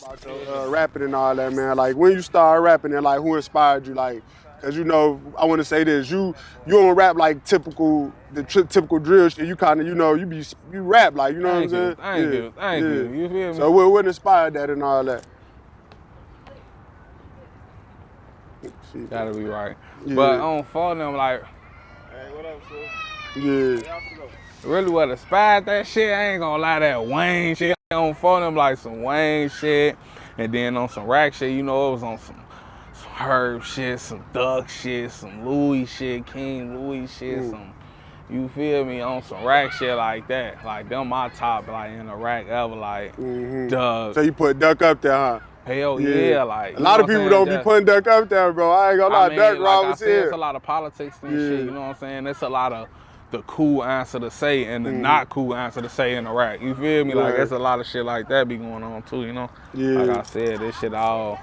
about your rapping and all that, man. Like when you start rapping and like who inspired you, like, cause you know, I want to say this, you don't rap like typical drill shit. You kind of, you know, you rap like, you know what I'm saying? Thank you. You feel me? So what inspired that and all that? Gotta be right. Yeah. But on phone them like, hey, what up, sir? Yeah. Really what inspired that shit, I ain't gonna lie, that Wayne shit. On phone them like some Wayne shit, and then on some Raq shit, you know, it was on some Herb shit, some Duck shit, some Louis shit, King Louis shit, some, you feel me, on some Raq shit like that. Like them my top like in the Raq ever, like Duck. So you put Duck up there, huh? Hell yeah, like a lot of people don't be putting Duck up there, bro. I ain't gonna lie, Duck like was here. It's a lot of politics and shit, you know what I'm saying? It's a lot of the cool answer to say and the not cool answer to say in the Raq. You feel me? Like there's a lot of shit like that be going on too, you know? Yeah. Like I said, this shit all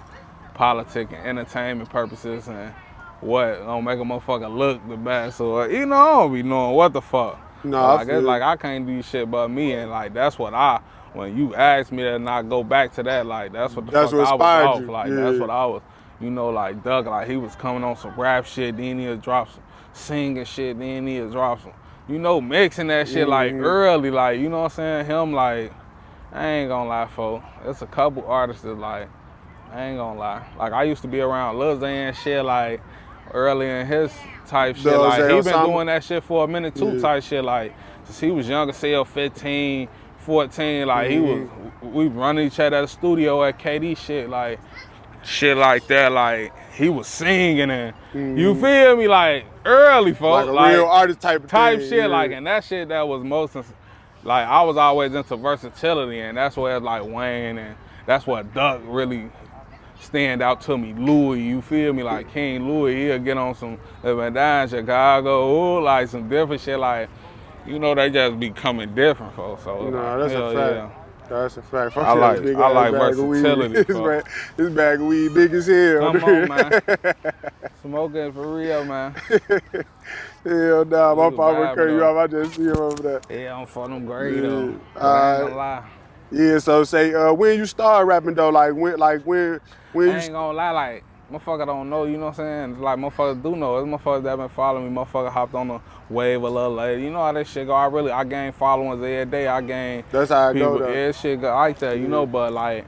politic and entertainment purposes and what don't make a motherfucker look the best or you know, I don't be knowing what the fuck. No, like it's like I can't do shit but me and like that's what when you ask me to not go back to that, like that's what the fuck I was off. Like that's what I was, you know, like Doug, like he was coming on some rap shit, then he'll drop some singing shit, then he'll drop some, you know, mixing that shit like early, like, you know what I'm saying? Him like, I ain't gonna lie, folks. There's a couple artists that like, I ain't gonna lie. Like I used to be around Lil Zay and shit like early in his type shit. Like he been doing that shit for a minute too type shit. Like since he was younger, say 15, 14, like we running each other at the studio at KD shit like that. Like he was singing and you feel me, like early folks. Like a real artist type shit, like, and that shit that was most, like I was always into versatility and that's where like Wayne and that's what Duck really stand out to me. Louis, you feel me? Like King Louis, he'll get on some living down Chicago, like some different shit. Like, you know, they just be coming different, folks. So no, that's a fact. Yeah. That's a fact. I like versatility. This bag of weed big as hell. Come on, man. Smoking for real, man. Hell nah, my father cut you off. I just see him over there. Yeah, I'm for them great though. I ain't gonna lie. Yeah, so say when you start rapping though, like when I ain't gonna lie, like motherfucker don't know, you know what I'm saying? Like motherfuckers do know. There's motherfuckers that been following me, motherfucker hopped on the wave a little later. You know how that shit go. I gain followers every day. I gain That's how I people. go though. Yeah, shit go like that, you know, but like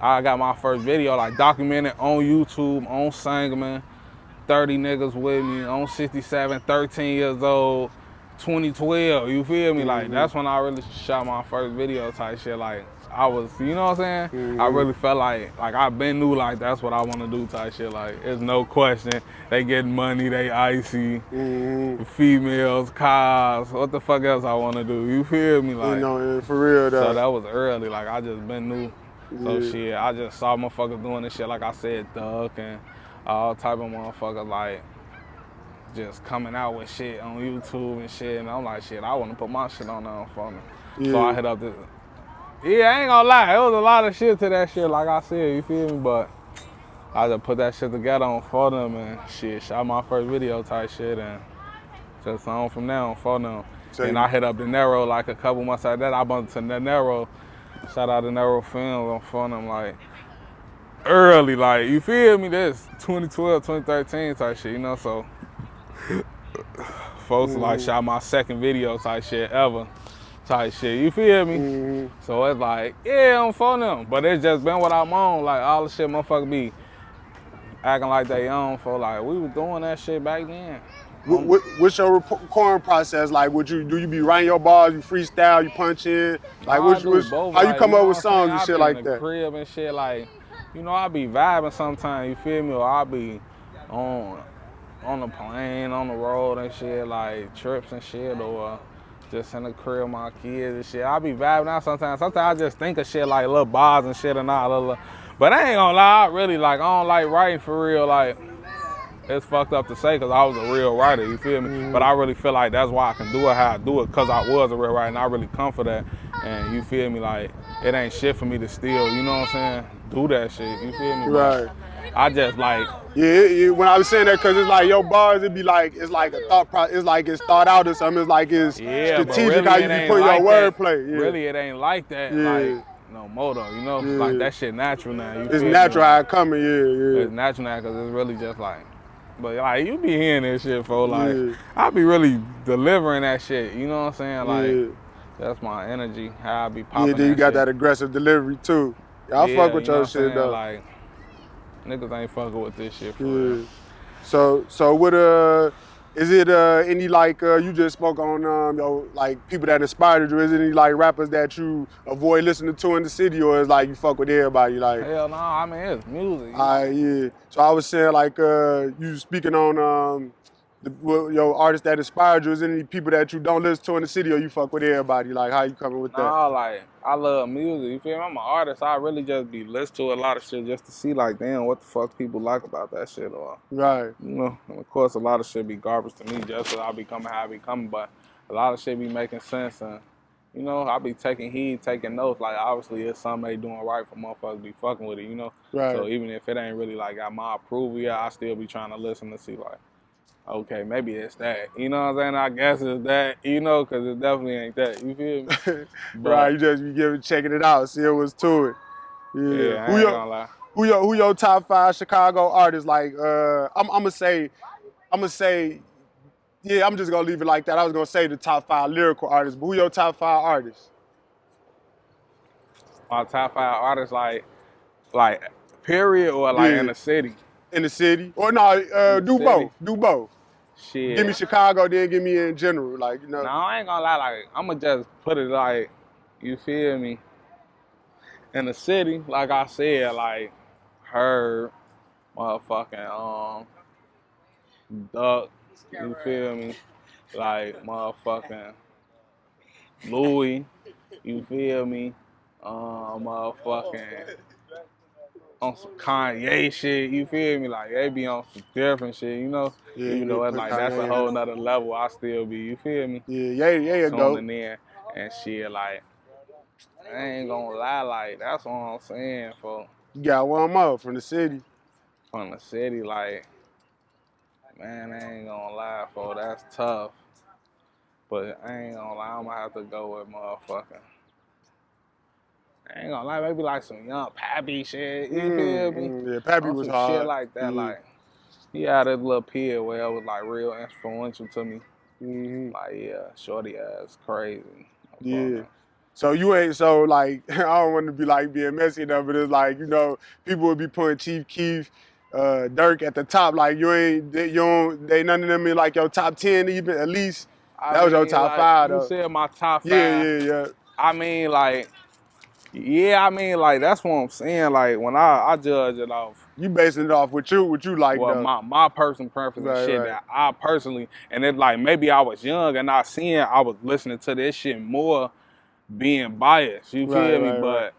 I got my first video like documented on YouTube, on Sangamon, 30 niggas with me, on 67, 13 years old. 2012, you feel me? Like that's when I really shot my first video type shit. Like I was, you know what I'm saying? I really felt like I been knew like that's what I want to do type shit. Like it's no question. They getting money, they icy, females, cars. What the fuck else I want to do? You feel me? Like you know, for real though. So that was early. Like I just been new. So shit, I just saw motherfuckers doing this shit. Like I said, Duck and all type of motherfuckers like. Just coming out with shit on YouTube and shit, and I'm like, shit, I want to put my shit on there on phone. So I hit up this. Yeah, I ain't gonna lie, it was a lot of shit to that shit, like I said, you feel me? But I just put that shit together on for them and shit, shot my first video type shit, and just on from there on for them. And I hit up De Niro like a couple months after that. I bumped to De Niro. Shout out De Niro Films on for them, like early, like you feel me? This 2012, 2013 type shit, you know, so. Folks like shot my second video type shit ever type shit, you feel me? So it's like, yeah, I'm for them, but it's just been what I'm on, like all the shit motherfuckers be acting like they own for, like we was doing that shit back then. What's your recording process like? Do you be writing your bars, you freestyle, you punch in? Like how you come up with songs and shit like that? Crib and shit, like, you know, I be vibing sometimes, you feel me? Or I be on the plane, on the road and shit, like trips and shit, or just in the crib with my kids and shit. I be vibing out sometimes. Sometimes I just think of shit like little bars and shit and all. But I ain't gonna lie, I really like, I don't like writing for real. Like, it's fucked up to say because I was a real writer, you feel me? But I really feel like that's why I can do it how I do it, because I was a real writer and I really come for that. And you feel me, like, it ain't shit for me to still, you know what I'm saying, do that shit, you feel me? Right. I just like... Yeah, when I was saying that, because it's like your bars, it be like, it's like a thought process, it's like it's thought out or something, it's like it's strategic really how you be putting your wordplay. Really, it ain't like that. no more though, you know? Like that shit natural now. You it's feel natural me? how it coming, yeah. It's natural now because it's really just like, but like you be hearing this shit for like, I be really delivering that shit, you know what I'm saying? Like, that's my energy, how I be popping yeah, then you got shit. that aggressive delivery too. Yeah, I fuck with your shit though. Like, niggas ain't fucking with this shit for real. So what is it any like you just spoke on yo, like people that inspired you? Is it any like rappers that you avoid listening to in the city, or is like you fuck with everybody? Like hell no, I mean it's music. Yeah. So I was saying like you speaking on your artists that inspired you. Is there any people that you don't listen to in the city, or you fuck with everybody? Like how you coming with that? Nah, like I love music. You feel me? I'm an artist. I really just be listening to a lot of shit just to see like, damn, what the fuck people like about that shit, or right. You know, and of course a lot of shit be garbage to me just so I be coming how I be coming, but a lot of shit be making sense, and you know, I be taking heed, taking notes. Like obviously it's something they doing right for motherfuckers to be fucking with it, you know. Right. So even if it ain't really like got my approval yet, I still be trying to listen to see like, okay, maybe it's that. You know what I'm saying? I guess it's that, you know, because it definitely ain't that. You feel me? Right, you just be checking it out, see what's to it. Yeah, I ain't gonna lie. Who your top 5 Chicago artists? Like I'm gonna say, yeah, I'm just gonna leave it like that. I was gonna say the top 5 lyrical artists, but who your top 5 artists? My top 5 artists, like period, or like in the city? In the city, or no? Do both. Do both. Shit. Give me Chicago, then give me in general, like you know. No, I ain't gonna lie. Like I'ma just put it like, you feel me? In the city, like I said, like her, motherfucking Duck. You feel me? Like motherfucking Louis. You feel me? Motherfucking on some Kanye shit, you feel me? Like they be on some different shit, you know? Yeah, even though it's like that's a whole nother level, I still be, you feel me? Yeah, tuning in and shit, like I ain't gonna lie, like that's what I'm saying, for you got one more from the city. From the city, like, man, I ain't gonna lie, for that's tough. But I ain't gonna lie, I'm gonna have to go with motherfucking, I ain't gonna lie, maybe like some young Pappy shit, you feel me? Yeah, Pappy was some hard. Shit like that, like, he had this little period where it was like real influential to me. Like, yeah, shorty ass crazy. Yeah. So you ain't like I don't want to be like being messy enough, but it's like, you know, people would be putting Chief Keef, Dirk at the top. Like they none of them in like your top 10 even at least. That was your top 5 though. You said my top 5. Yeah. I mean, like, yeah, I mean, like, that's what I'm saying. Like, when I judge it off, you basing it off what you like, well, though. my personal preference and shit that I personally, and it's like maybe I was young and I was listening to this shit more, being biased. You feel me? But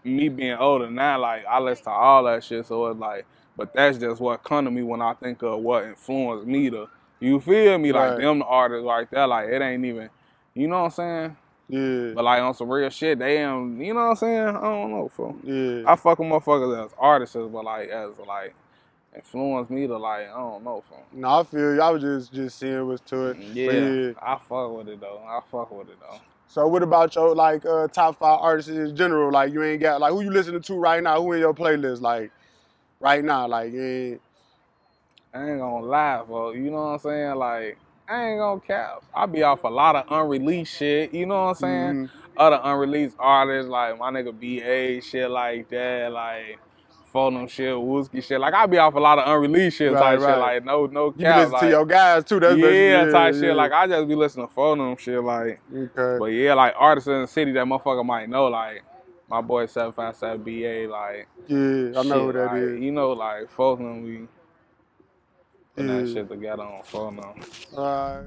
me being older now, like I listen to all that shit, so it's like, but that's just what come to me when I think of what influenced me to. You feel me? Like them artists like that, like it ain't even, you know what I'm saying? Yeah. But like on some real shit, they ain't, you know what I'm saying? I don't know, fool. Yeah. I fuck with motherfuckers as artists, but like as like influence me to like, I don't know, fool. No, I feel you. I was just seeing what's to it. Yeah, I fuck with it though. So what about your like top 5 artists in general? Like you ain't got like who you listening to right now? Who in your playlist like right now? Like I ain't gonna lie, bro. You know what I'm saying? Like, I ain't gonna cap. I be off a lot of unreleased shit. You know what I'm saying? Other unreleased artists, like my nigga BA, shit like that, like Phonem shit, Wooski shit. Like I be off a lot of unreleased shit type shit. Like no cap. You be listening like, to your guys too. That's type shit. Like I just be listening to Phonem shit. Like, but yeah, like artists in the city that motherfucker might know. Like my boy 757 BA. Like I know who that is. You know, like Phonem, we putting that shit together on phone now. All right.